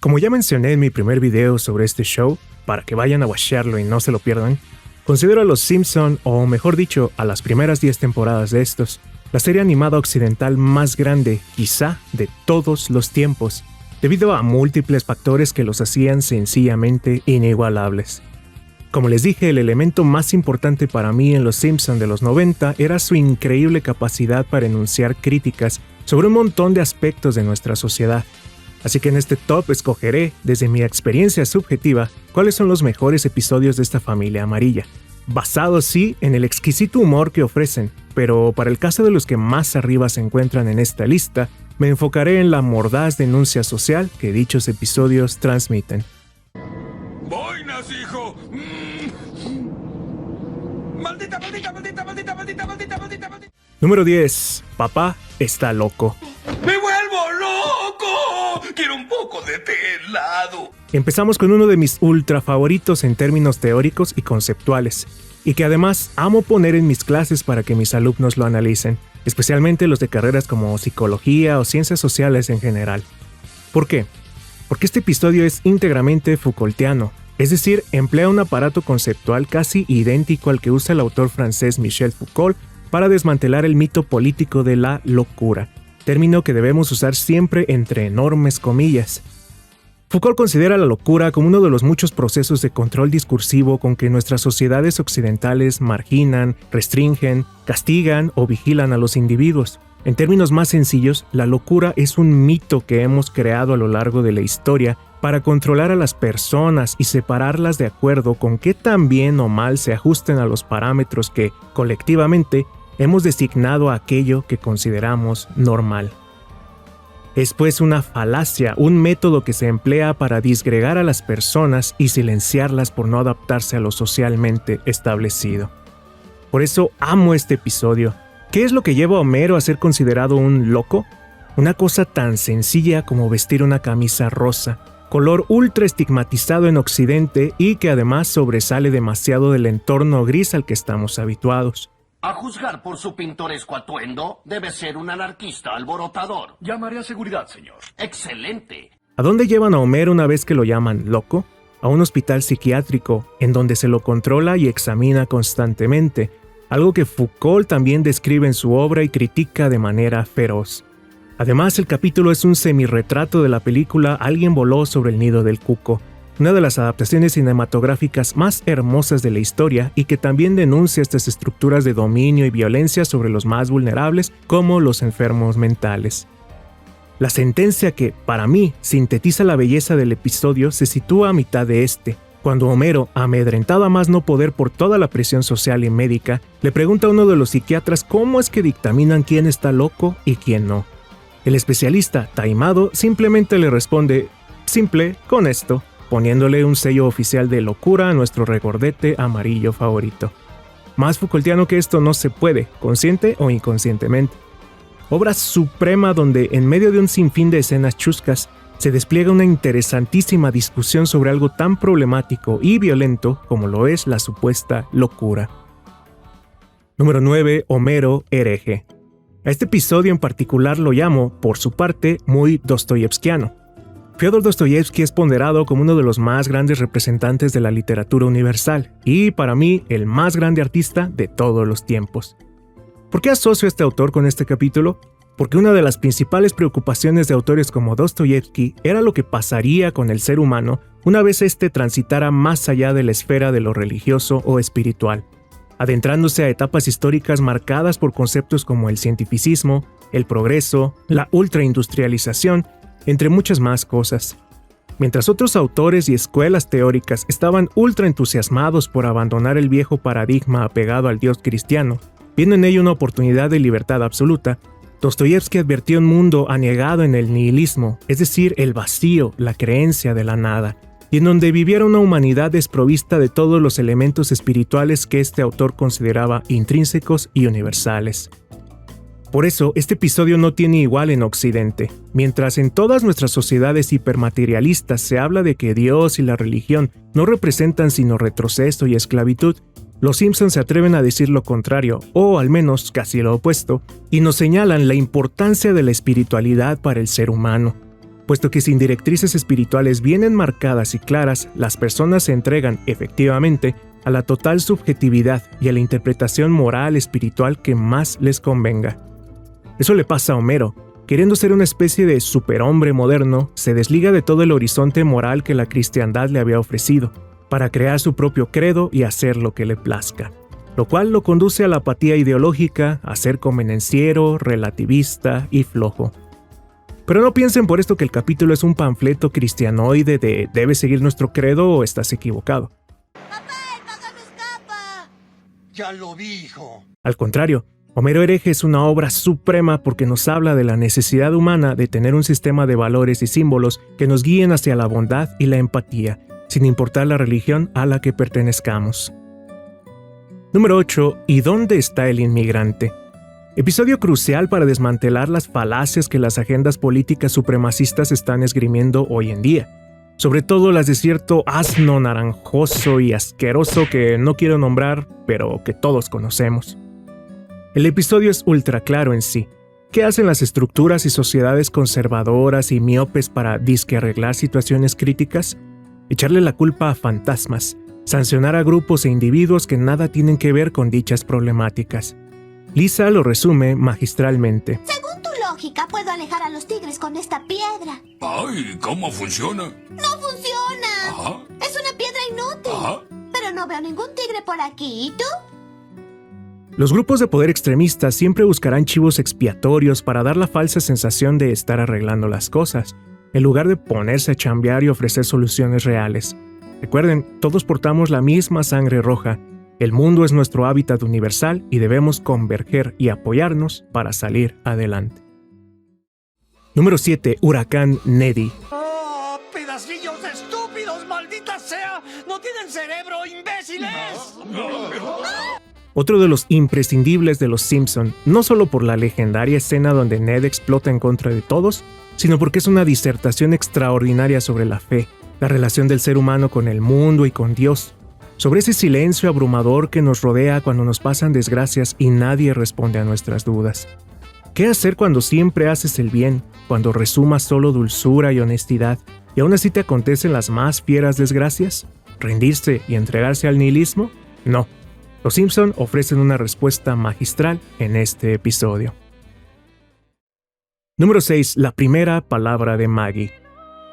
Como ya mencioné en mi primer video sobre este show, para que vayan a watcharlo y no se lo pierdan, considero a Los Simpson, o mejor dicho, a las primeras 10 temporadas de estos, la serie animada occidental más grande, quizá, de todos los tiempos, debido a múltiples factores que los hacían sencillamente inigualables. Como les dije, el elemento más importante para mí en Los Simpson de los 90 era su increíble capacidad para enunciar críticas sobre un montón de aspectos de nuestra sociedad. Así que en este top escogeré, desde mi experiencia subjetiva, cuáles son los mejores episodios de esta familia amarilla, basados sí en el exquisito humor que ofrecen, pero para el caso de los que más arriba se encuentran en esta lista, me enfocaré en la mordaz denuncia social que dichos episodios transmiten. ¡Boinas, hijo! ¡Maldita, maldita, maldita, maldita, maldita, maldita, maldita, maldita! Número 10. Papá está loco. ¡Me vuelvo loco! ¡Quiero un poco de té helado! Empezamos con uno de mis ultra favoritos en términos teóricos y conceptuales, y que además amo poner en mis clases para que mis alumnos lo analicen, especialmente los de carreras como psicología o ciencias sociales en general. ¿Por qué? Porque este episodio es íntegramente Foucaultiano, es decir, emplea un aparato conceptual casi idéntico al que usa el autor francés Michel Foucault para desmantelar el mito político de la locura, término que debemos usar siempre entre enormes comillas. Foucault considera la locura como uno de los muchos procesos de control discursivo con que nuestras sociedades occidentales marginan, restringen, castigan o vigilan a los individuos. En términos más sencillos, la locura es un mito que hemos creado a lo largo de la historia para controlar a las personas y separarlas de acuerdo con qué tan bien o mal se ajusten a los parámetros que, colectivamente, hemos designado a aquello que consideramos normal. Es pues una falacia, un método que se emplea para disgregar a las personas y silenciarlas por no adaptarse a lo socialmente establecido. Por eso amo este episodio. ¿Qué es lo que lleva a Homero a ser considerado un loco? Una cosa tan sencilla como vestir una camisa rosa, color ultra estigmatizado en Occidente y que además sobresale demasiado del entorno gris al que estamos habituados. A juzgar por su pintoresco atuendo, debe ser un anarquista alborotador. Llamaré a seguridad, señor. ¡Excelente! ¿A dónde llevan a Homero una vez que lo llaman loco? A un hospital psiquiátrico, en donde se lo controla y examina constantemente, algo que Foucault también describe en su obra y critica de manera feroz. Además, el capítulo es un semirretrato de la película Alguien voló sobre el nido del cuco, una de las adaptaciones cinematográficas más hermosas de la historia y que también denuncia estas estructuras de dominio y violencia sobre los más vulnerables como los enfermos mentales. La sentencia que, para mí, sintetiza la belleza del episodio se sitúa a mitad de este, cuando Homero, amedrentado a más no poder por toda la presión social y médica, le pregunta a uno de los psiquiatras cómo es que dictaminan quién está loco y quién no. El especialista, taimado, simplemente le responde, simple, con esto, poniéndole un sello oficial de locura a nuestro regordete amarillo favorito. Más Foucaultiano que esto no se puede, consciente o inconscientemente. Obra suprema donde, en medio de un sinfín de escenas chuscas, se despliega una interesantísima discusión sobre algo tan problemático y violento como lo es la supuesta locura. Número 9. Homero hereje. A este episodio en particular lo llamo, por su parte, muy dostoyevskiano. Fyodor Dostoyevsky es ponderado como uno de los más grandes representantes de la literatura universal y, para mí, el más grande artista de todos los tiempos. ¿Por qué asocio a este autor con este capítulo? Porque una de las principales preocupaciones de autores como Dostoyevsky era lo que pasaría con el ser humano una vez éste transitara más allá de la esfera de lo religioso o espiritual, adentrándose a etapas históricas marcadas por conceptos como el cientificismo, el progreso, la ultraindustrialización, entre muchas más cosas. Mientras otros autores y escuelas teóricas estaban ultra entusiasmados por abandonar el viejo paradigma apegado al Dios cristiano, viendo en ello una oportunidad de libertad absoluta, Dostoyevsky advirtió un mundo anegado en el nihilismo, es decir, el vacío, la creencia de la nada, y en donde viviera una humanidad desprovista de todos los elementos espirituales que este autor consideraba intrínsecos y universales. Por eso, este episodio no tiene igual en Occidente. Mientras en todas nuestras sociedades hipermaterialistas se habla de que Dios y la religión no representan sino retroceso y esclavitud, los Simpson se atreven a decir lo contrario, o al menos casi lo opuesto, y nos señalan la importancia de la espiritualidad para el ser humano. puesto que sin directrices espirituales bien enmarcadas y claras, las personas se entregan, efectivamente, a la total subjetividad y a la interpretación moral espiritual que más les convenga. Eso le pasa a Homero. Queriendo ser una especie de superhombre moderno, se desliga de todo el horizonte moral que la cristiandad le había ofrecido, para crear su propio credo y hacer lo que le plazca, lo cual lo conduce a la apatía ideológica, a ser convenenciero, relativista y flojo. Pero no piensen por esto que el capítulo es un panfleto cristianoide de «debes seguir nuestro credo o estás equivocado». ¡Papá, el pájaro escapa! Ya lo vi, hijo. Al contrario, Homero Hereje es una obra suprema porque nos habla de la necesidad humana de tener un sistema de valores y símbolos que nos guíen hacia la bondad y la empatía, sin importar la religión a la que pertenezcamos. Número 8. ¿Y dónde está el inmigrante? Episodio crucial para desmantelar las falacias que las agendas políticas supremacistas están esgrimiendo hoy en día, sobre todo las de cierto asno naranjoso y asqueroso que no quiero nombrar, pero que todos conocemos. El episodio es ultra claro en sí. ¿Qué hacen las estructuras y sociedades conservadoras y miopes para disque arreglar situaciones críticas? Echarle la culpa a fantasmas, sancionar a grupos e individuos que nada tienen que ver con dichas problemáticas. Lisa lo resume magistralmente. Según tu lógica, puedo alejar a los tigres con esta piedra. Ay, ¿cómo funciona? ¡No funciona! Ajá. Es una piedra inútil. Ajá. Pero no veo ningún tigre por aquí. ¿Y tú? Los grupos de poder extremistas siempre buscarán chivos expiatorios para dar la falsa sensación de estar arreglando las cosas, en lugar de ponerse a chambear y ofrecer soluciones reales. Recuerden, todos portamos la misma sangre roja. El mundo es nuestro hábitat universal y debemos converger y apoyarnos para salir adelante. Número 7. Huracán Neddy. ¡Oh, pedacillos de estúpidos, maldita sea! ¡No tienen cerebro, imbéciles! Otro de los imprescindibles de Los Simpson, no solo por la legendaria escena donde Ned explota en contra de todos, sino porque es una disertación extraordinaria sobre la fe, la relación del ser humano con el mundo y con Dios, sobre ese silencio abrumador que nos rodea cuando nos pasan desgracias y nadie responde a nuestras dudas. ¿Qué hacer cuando siempre haces el bien, cuando resumas solo dulzura y honestidad, y aún así te acontecen las más fieras desgracias? ¿Rendirse y entregarse al nihilismo? No. Los Simpson ofrecen una respuesta magistral en este episodio. Número 6. La primera palabra de Maggie.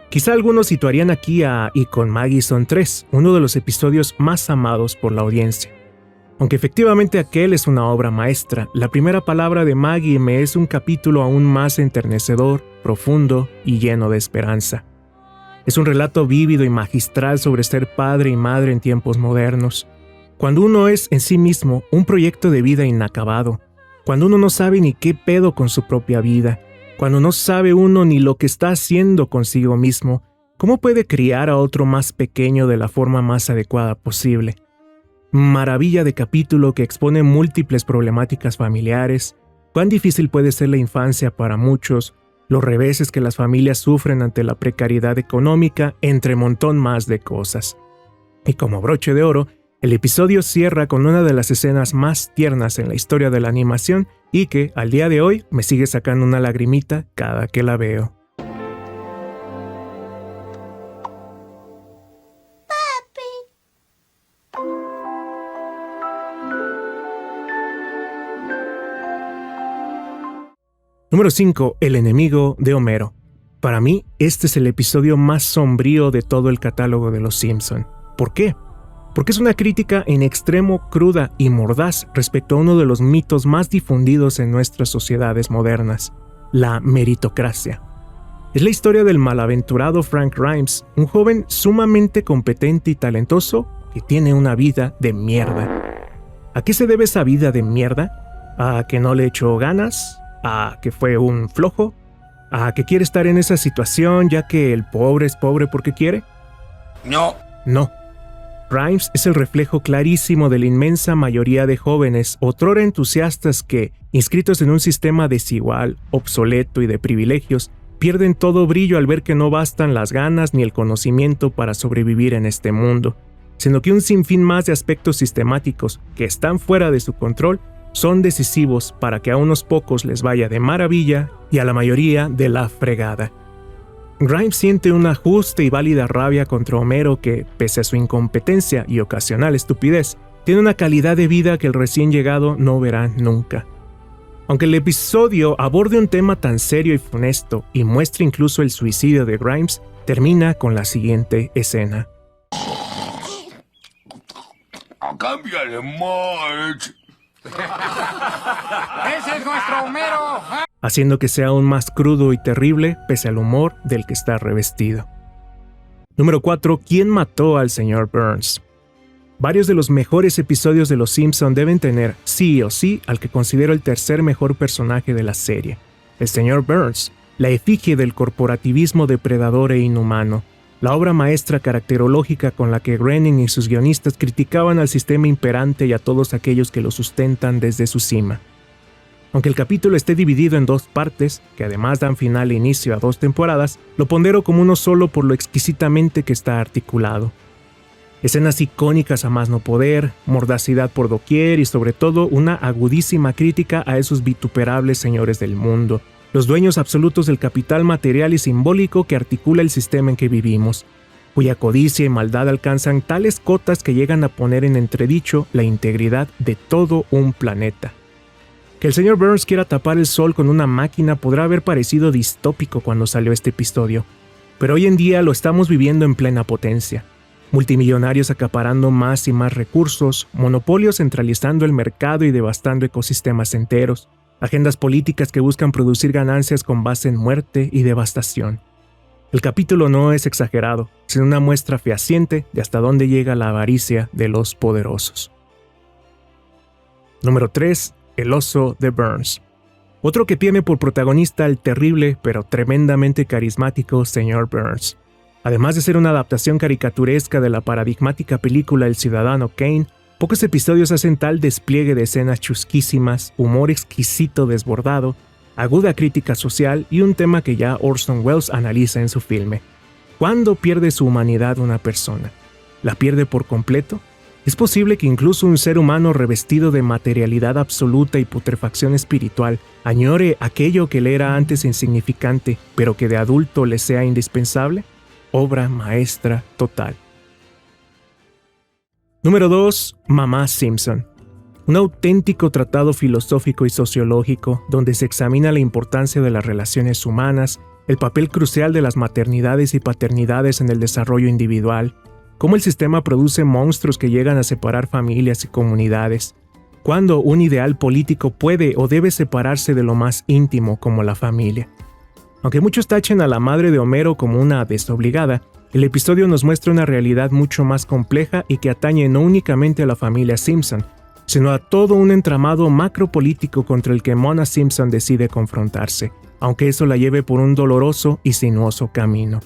Quizá algunos situarían aquí a Y con Maggie son 3, uno de los episodios más amados por la audiencia. Aunque efectivamente aquel es una obra maestra, la primera palabra de Maggie me es un capítulo aún más enternecedor, profundo y lleno de esperanza. Es un relato vívido y magistral sobre ser padre y madre en tiempos modernos. Cuando uno es en sí mismo un proyecto de vida inacabado, cuando uno no sabe ni qué pedo con su propia vida, cuando no sabe uno ni lo que está haciendo consigo mismo, ¿cómo puede criar a otro más pequeño de la forma más adecuada posible? Maravilla de capítulo que expone múltiples problemáticas familiares, cuán difícil puede ser la infancia para muchos, los reveses que las familias sufren ante la precariedad económica, entre montón más de cosas. Y como broche de oro, el episodio cierra con una de las escenas más tiernas en la historia de la animación y que, al día de hoy, me sigue sacando una lagrimita cada que la veo. Número 5. El enemigo de Homero. Para mí, este es el episodio más sombrío de todo el catálogo de Los Simpson. ¿Por qué? Porque es una crítica en extremo cruda y mordaz respecto a uno de los mitos más difundidos en nuestras sociedades modernas, la meritocracia. Es la historia del malaventurado Frank Grimes, un joven sumamente competente y talentoso que tiene una vida de mierda. ¿A qué se debe esa vida de mierda? ¿A que no le echó ganas? ¿A que fue un flojo? ¿A que quiere estar en esa situación ya que el pobre es pobre porque quiere? No. No. Grimes es el reflejo clarísimo de la inmensa mayoría de jóvenes, otrora entusiastas que, inscritos en un sistema desigual, obsoleto y de privilegios, pierden todo brillo al ver que no bastan las ganas ni el conocimiento para sobrevivir en este mundo, sino que un sinfín más de aspectos sistemáticos que están fuera de su control son decisivos para que a unos pocos les vaya de maravilla y a la mayoría de la fregada. Grimes siente una justa y válida rabia contra Homero que, pese a su incompetencia y ocasional estupidez, tiene una calidad de vida que el recién llegado no verá nunca. Aunque el episodio aborde un tema tan serio y funesto y muestra incluso el suicidio de Grimes, termina con la siguiente escena. ¡Cámbiale, Marge! ¡Ese es nuestro Homero! Haciendo que sea aún más crudo y terrible pese al humor del que está revestido. Número 4. ¿Quién mató al Sr. Burns? Varios de los mejores episodios de Los Simpson deben tener, sí o sí, al que considero el tercer mejor personaje de la serie, el Sr. Burns, la efigie del corporativismo depredador e inhumano, la obra maestra caracterológica con la que Groening y sus guionistas criticaban al sistema imperante y a todos aquellos que lo sustentan desde su cima. Aunque el capítulo esté dividido en 2 partes, que además dan final e inicio a 2 temporadas, lo pondero como uno solo por lo exquisitamente que está articulado. Escenas icónicas a más no poder, mordacidad por doquier y sobre todo una agudísima crítica a esos vituperables señores del mundo, los dueños absolutos del capital material y simbólico que articula el sistema en que vivimos, cuya codicia y maldad alcanzan tales cotas que llegan a poner en entredicho la integridad de todo un planeta. Que el Sr. Burns quiera tapar el sol con una máquina podrá haber parecido distópico cuando salió este episodio, pero hoy en día lo estamos viviendo en plena potencia. Multimillonarios acaparando más y más recursos, monopolios centralizando el mercado y devastando ecosistemas enteros, agendas políticas que buscan producir ganancias con base en muerte y devastación. El capítulo no es exagerado, sino una muestra fehaciente de hasta dónde llega la avaricia de los poderosos. Número 3. El oso de Burns. Otro que tiene por protagonista al terrible pero tremendamente carismático Sr. Burns. Además de ser una adaptación caricaturesca de la paradigmática película El Ciudadano Kane, pocos episodios hacen tal despliegue de escenas chusquísimas, humor exquisito desbordado, aguda crítica social y un tema que ya Orson Welles analiza en su filme. ¿Cuándo pierde su humanidad una persona? ¿La pierde por completo? ¿Es posible que incluso un ser humano revestido de materialidad absoluta y putrefacción espiritual añore aquello que le era antes insignificante, pero que de adulto le sea indispensable? Obra maestra total. Número 2. Mamá Simpson. Un auténtico tratado filosófico y sociológico donde se examina la importancia de las relaciones humanas, el papel crucial de las maternidades y paternidades en el desarrollo individual, cómo el sistema produce monstruos que llegan a separar familias y comunidades, cuándo un ideal político puede o debe separarse de lo más íntimo como la familia. Aunque muchos tachen a la madre de Homero como una desobligada, el episodio nos muestra una realidad mucho más compleja y que atañe no únicamente a la familia Simpson, sino a todo un entramado macropolítico contra el que Mona Simpson decide confrontarse, aunque eso la lleve por un doloroso y sinuoso camino.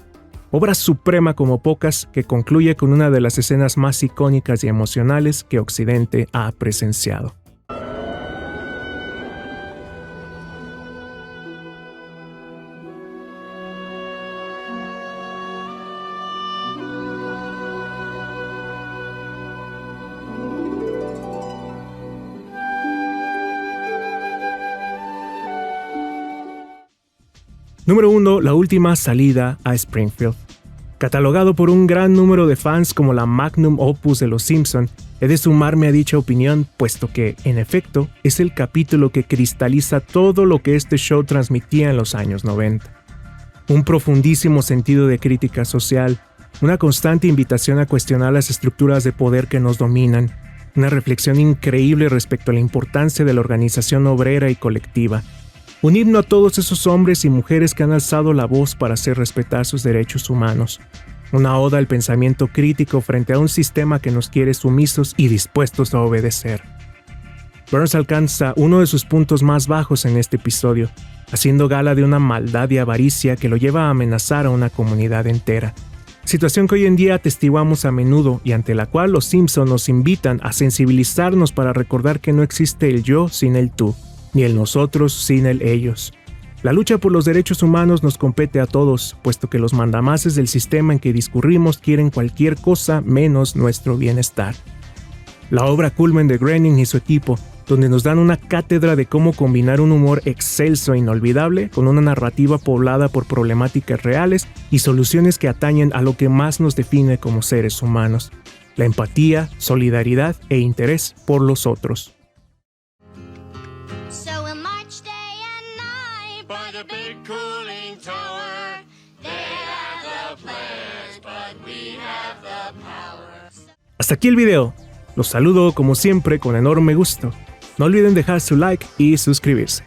Obra suprema como pocas que concluye con una de las escenas más icónicas y emocionales que Occidente ha presenciado. Número 1. La última salida a Springfield. Catalogado por un gran número de fans como la magnum opus de Los Simpson, he de sumarme a dicha opinión, puesto que, en efecto, es el capítulo que cristaliza todo lo que este show transmitía en los años 90. Un profundísimo sentido de crítica social, una constante invitación a cuestionar las estructuras de poder que nos dominan, una reflexión increíble respecto a la importancia de la organización obrera y colectiva, un himno a todos esos hombres y mujeres que han alzado la voz para hacer respetar sus derechos humanos, una oda al pensamiento crítico frente a un sistema que nos quiere sumisos y dispuestos a obedecer. Burns alcanza uno de sus puntos más bajos en este episodio, haciendo gala de una maldad y avaricia que lo lleva a amenazar a una comunidad entera, situación que hoy en día atestiguamos a menudo y ante la cual los Simpson nos invitan a sensibilizarnos para recordar que no existe el yo sin el tú, ni el nosotros sin el ellos. La lucha por los derechos humanos nos compete a todos, puesto que los mandamases del sistema en que discurrimos quieren cualquier cosa menos nuestro bienestar. La obra culmen de Groening y su equipo, donde nos dan una cátedra de cómo combinar un humor excelso e inolvidable con una narrativa poblada por problemáticas reales y soluciones que atañen a lo que más nos define como seres humanos: la empatía, solidaridad e interés por los otros. So we'll march day and night by the big cooling tower. They have the players, but we have the power. Hasta aquí el video. Los saludo como siempre con enorme gusto. No olviden dejar su like y suscribirse.